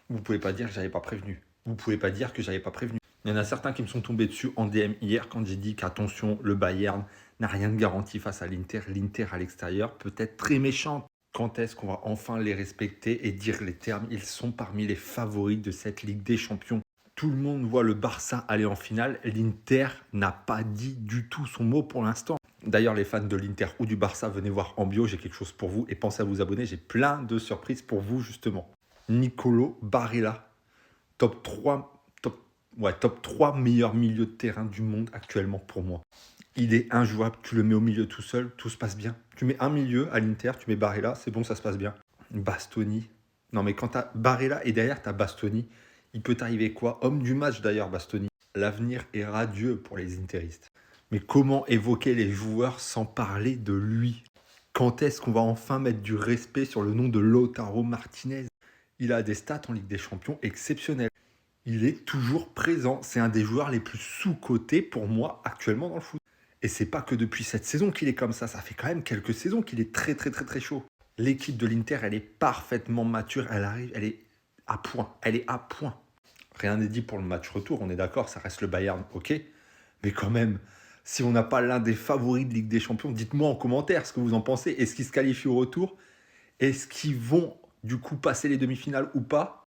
Vous pouvez pas dire que j'avais pas prévenu. Vous pouvez pas dire que j'avais pas prévenu. Il y en a certains qui me sont tombés dessus en DM hier quand j'ai dit qu'attention, le Bayern n'a rien de garanti face à l'Inter. L'Inter à l'extérieur peut être très méchante. Quand est-ce qu'on va enfin les respecter et dire les termes? Ils sont parmi les favoris de cette Ligue des Champions. Tout le monde voit le Barça aller en finale. L'Inter n'a pas dit du tout son mot pour l'instant. D'ailleurs, les fans de l'Inter ou du Barça, venez voir en bio, j'ai quelque chose pour vous. Et pensez à vous abonner, j'ai plein de surprises pour vous justement. Nicolo Barella, top 3, top 3 meilleurs milieux de terrain du monde actuellement pour moi. Il est injouable, tu le mets au milieu tout seul, tout se passe bien. Tu mets un milieu à l'Inter, tu mets Barella, c'est bon, ça se passe bien. Bastoni. Non mais quand tu as Barella et derrière tu as Bastoni, il peut t'arriver quoi? Homme du match d'ailleurs, Bastoni. L'avenir est radieux pour les interistes. Mais comment évoquer les joueurs sans parler de lui? Quand est-ce qu'on va enfin mettre du respect sur le nom de Lautaro Martinez? Il a des stats en Ligue des Champions exceptionnelles. Il est toujours présent. C'est un des joueurs les plus sous-cotés pour moi actuellement dans le foot. Et c'est pas que depuis cette saison qu'il est comme ça. Ça fait quand même quelques saisons qu'il est très très très très chaud. L'équipe de l'Inter, elle est parfaitement mature. Elle arrive, elle est à point. Elle est à point. Rien n'est dit pour le match retour. On est d'accord, ça reste le Bayern, ok. Mais quand même, si on n'a pas l'un des favoris de Ligue des Champions, dites-moi en commentaire ce que vous en pensez. Est-ce qu'ils se qualifient au retour? Est-ce qu'ils vont du coup passer les demi-finales ou pas?